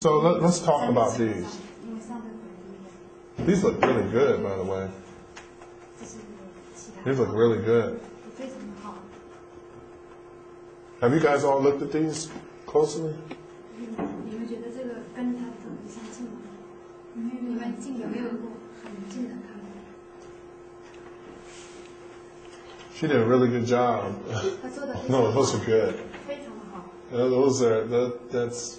So let's talk about these. These look really good, by the way. These look really good. Have you guys all looked at these closely? She did a really good job. No, those are good. Those are that's.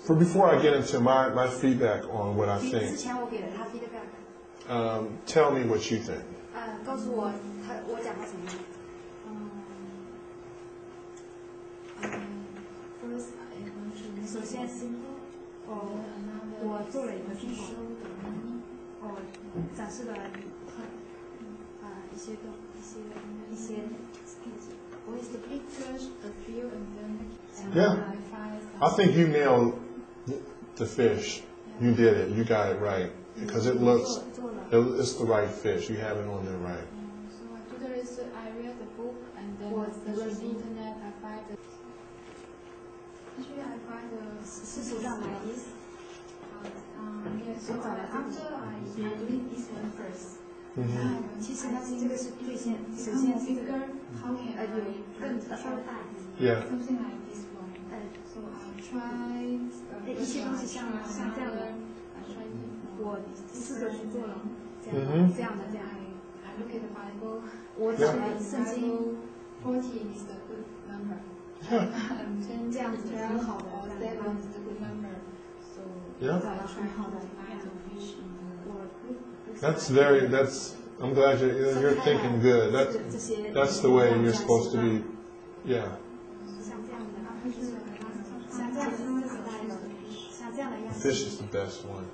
Before I get into my feedback on what I think, tell me what you think. Yeah, I think you nailed the fish. You did it. You got it right because it's the right fish. You have it on there right. So I read the book and then on the internet I find the so after I read this one first. How can I yeah. Something like this one. So I tried I look at the Bible. Bible 14 is the good number. 10 is the good number. 7 is the good number. So yeah. I try to find the fish in the I'm glad you're thinking good. That's the way you're supposed to be. Yeah. Fish is the best one.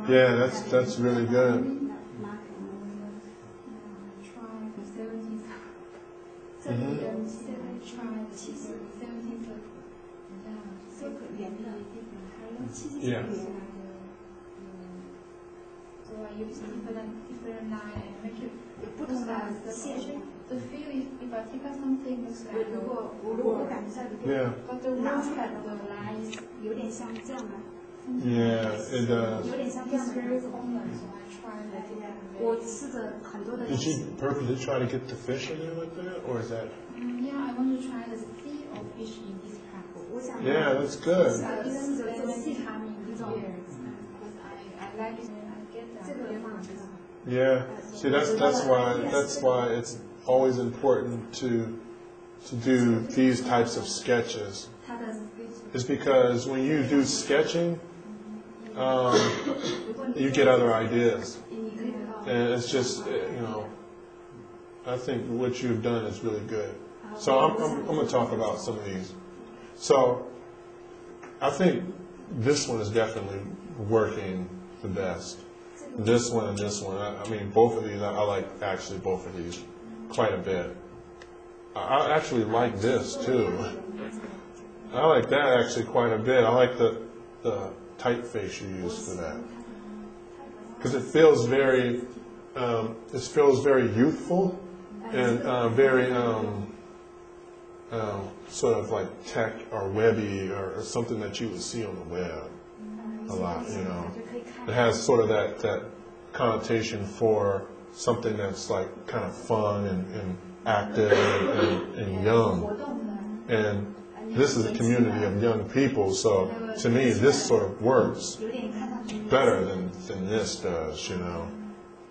Yeah, that's really good. Yeah. So I use different line and make it look like the feel if I take out something looks like yeah. But the lines yeah, it does. It's very common, so I try that. Did you purposely try to get the fish in there like that, or is that? Yeah, I want to try the sea of fish in this pack. Yeah, that's good. So I didn't see coming here because I like it. Yeah, see that's why it's always important to do these types of sketches. It's because when you do sketching, you get other ideas, and it's just I think what you've done is really good. So I'm going to talk about some of these. So I think this one is definitely working the best. This one and this one. I mean, both of these. I like actually both of these quite a bit. I actually like this too. I like that actually quite a bit. I like the typeface you use for that because it feels very youthful and very sort of like tech or webby or something that you would see on the web a lot. It has sort of that connotation for something that's like kind of fun and active and young. And this is a community of young people, so to me this sort of works better than this does,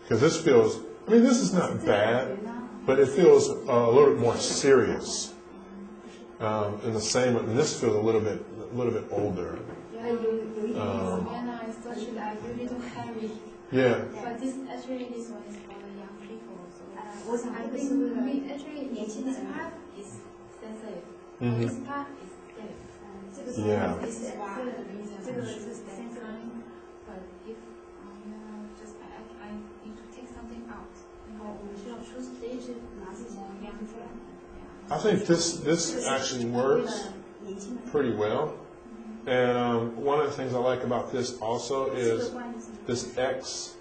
because this feels. I mean, this is not bad, but it feels a little bit more serious. In the same, and this feels a little bit older. Yeah. But this one is for the young people. So I think actually this part is sensitive. This part is deaf. Yeah. This is why the reason sensitive. But if just I need to take something out. I think this actually works pretty well, And one of the things I like about this also is this X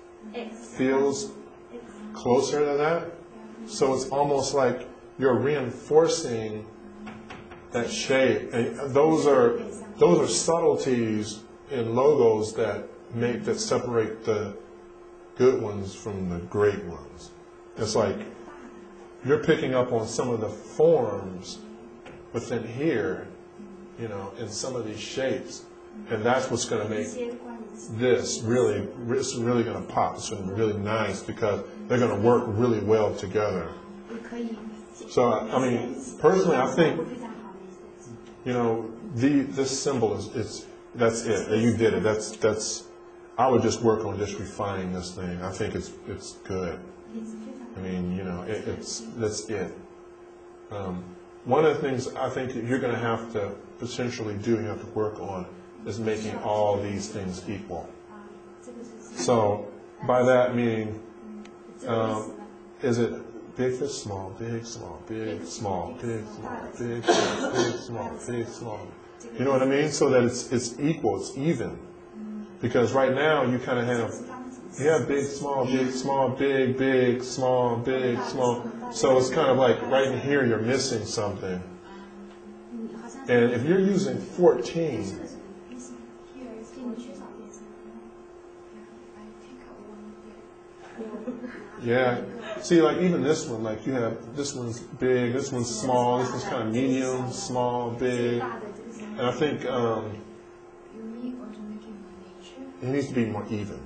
feels closer to that. So it's almost like you're reinforcing that shape. And those are subtleties in logos that separate the good ones from the great ones. It's like you're picking up on some of the forms within here, you know, in some of these shapes, and that's what's going to make this really, it's really going to pop. It's going to be really nice because they're going to work really well together. So, I mean, personally, I think, you know, this symbol that's it. You did it. That's. I would just work on just refining this thing. I think it's good. I mean, you know, that's it. One of the things I think you're going to have to potentially do, you have to work on, is making all these things equal. So by that meaning, is it big fist small, big small, big small, big small, big small, big small, big small? You know what I mean? So that it's equal, it's even. Because right now you kind of have big, small, big, small, big, big, small, big, small. So it's kind of like right in here you're missing something. And if you're using 14, yeah. See, like even this one, like you have, this one's big, this one's small, this one's kind of medium, small, big. And I think it needs to be more even.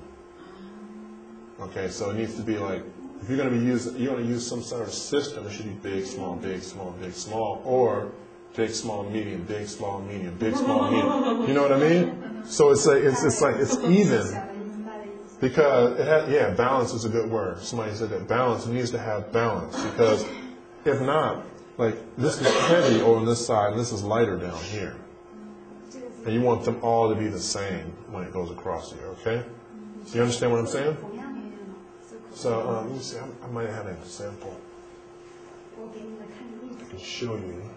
Okay, so it needs to be like, if you're going to use some sort of system, it should be big, small, big, small, big, small, or big, small, medium, big, small, medium, big, small, medium. You know what I mean? So it's even, because balance is a good word. Somebody said that balance needs to have balance, because if not, like this is heavy on this side and this is lighter down here. And you want them all to be the same when it goes across here, okay? Do you understand what I'm saying? So, let me see, I might have an example. I can show you.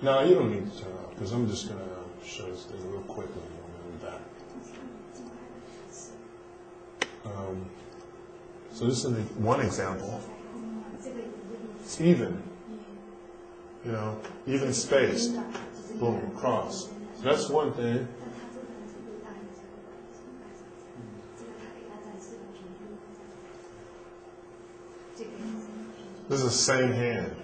No, you don't need to turn off, because I'm just going to show this thing real quickly and we'll be back. So this is one example. It's even. You know, even spaced. Boom, cross. So that's one thing. This is the same hand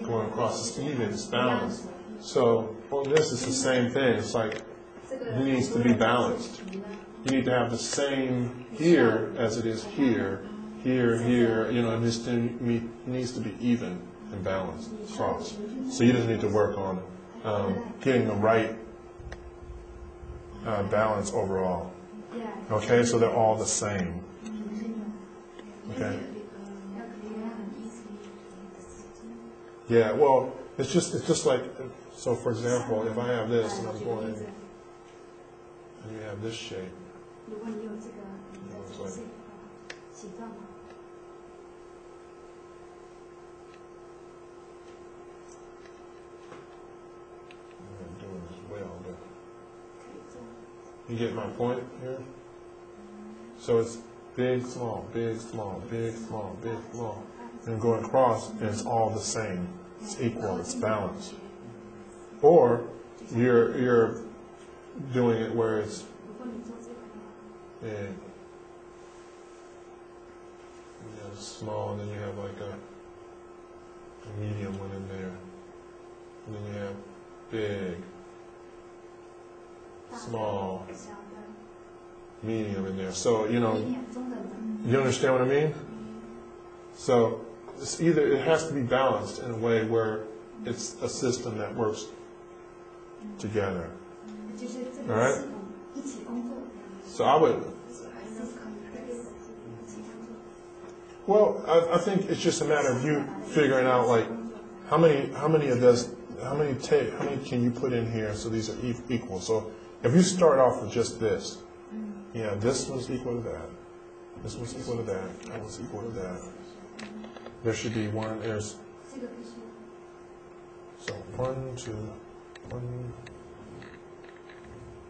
going across. It's even, it's balanced. So on this, it's the same thing. It's like it needs to be balanced. You need to have the same here as it is here, here, here. You know, it needs to be even and balanced across. So you just need to work on getting the right balance overall. Okay, so they're all the same. Okay. Yeah, well, it's just like, so for example, if I have this and I'm going, and you have this shape, you know, it's like, I'm doing this well, but you get my point here? So it's big, small, big, small, big, small, big, small. And going across, and it's all the same. It's equal. It's balanced. Or you're doing it where it's small, and then you have like a medium one in there, and then you have big, small, medium in there. So you know, you understand what I mean? So it's either, it has to be balanced in a way where it's a system that works together. 就是这 All 个 right? 系统一起工作。 So I would, well, I think it's just a matter of you figuring out like how many of this, how many can you put in here so these are equal. So if you start off with just this, yeah, this one's equal to that, this one's equal to that, that one's equal to that. There should be one. There's 这个必须 so 1, 2, 1,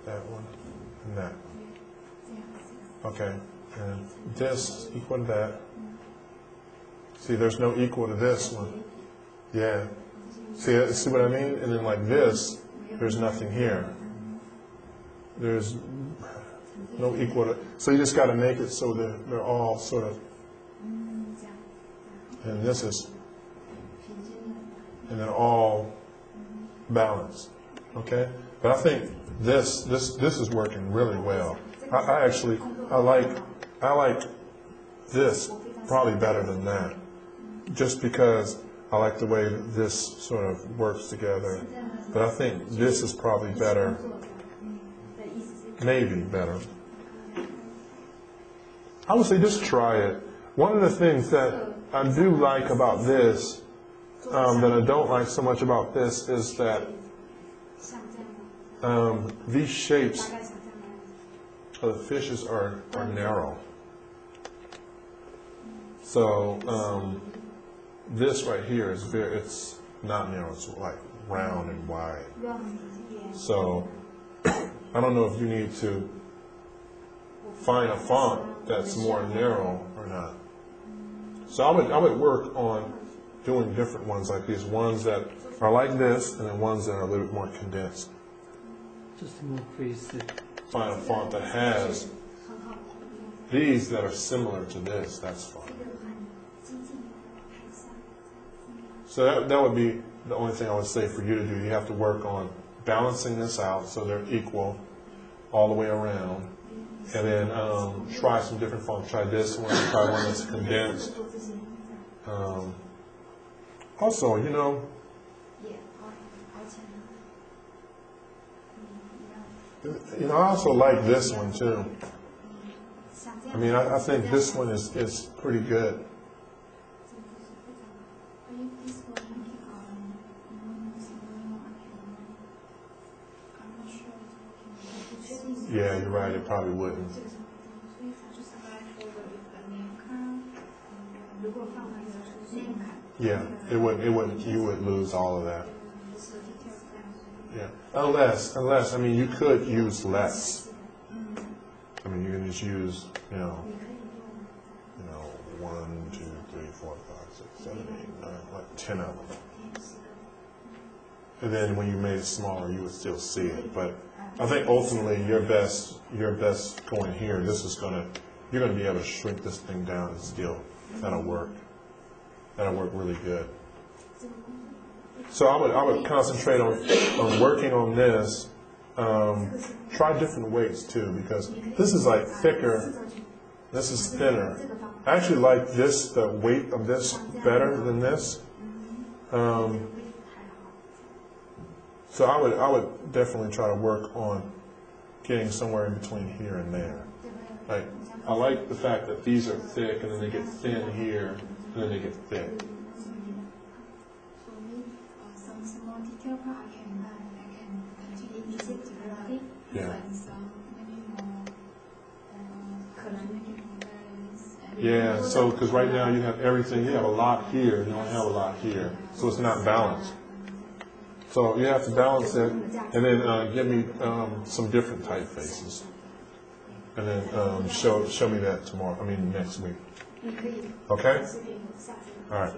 that one, and that. 这样子。 Okay, and this is equal to that. See, there's no equal to this one. Yeah. See what I mean? And then like this, there's nothing here. There's no equal to. So you just got to make it so that they're all sort of. And this is, and then all balanced. Okay. But I think this is working really well. I like this probably better than that, just because I like the way this sort of works together. But I think this is probably better, maybe better. I would say just try it. One of the things that I do like about this, that I don't like so much about this, is that these shapes of the fishes are narrow. So this right here is it's not narrow, it's like round and wide. So I don't know if you need to find a font that's more narrow or not. So I would work on doing different ones like these, ones that are like this, and then ones that are a little bit more condensed. Just to increase it. Find a font that has these that are similar to this, that's fine. So that would be the only thing I would say for you to do. You have to work on balancing this out so they're equal all the way around. And then try some different fonts. Try this one, try one that's condensed. Also, you know, I also like this one too. I mean, I think this one is pretty good. Yeah, you're right. It probably wouldn't. Yeah, it wouldn't. You would lose all of that. Yeah, unless I mean, you could use less. I mean, you can just use, you know, 1, 2, 3, 4, 5, 6, 7, 8, 9, like 10 of them. And then when you made it smaller, you would still see it. But I think ultimately your best going here. You're gonna be able to shrink this thing down and still that'll work. That'll work really good. So I would concentrate on working on this. Try different weights too, because this is like thicker. This is thinner. I actually like this, the weight of this, better than this. So I would definitely try to work on getting somewhere in between here and there. Like, I like the fact that these are thick and then they get thin here and then they get thick. Yeah. Yeah, so because right now you have everything, you have a lot here, you don't have a lot here, so it's not balanced. So you have to balance it, and then give me some different typefaces, and then show me that tomorrow. I mean next week. Okay. All right.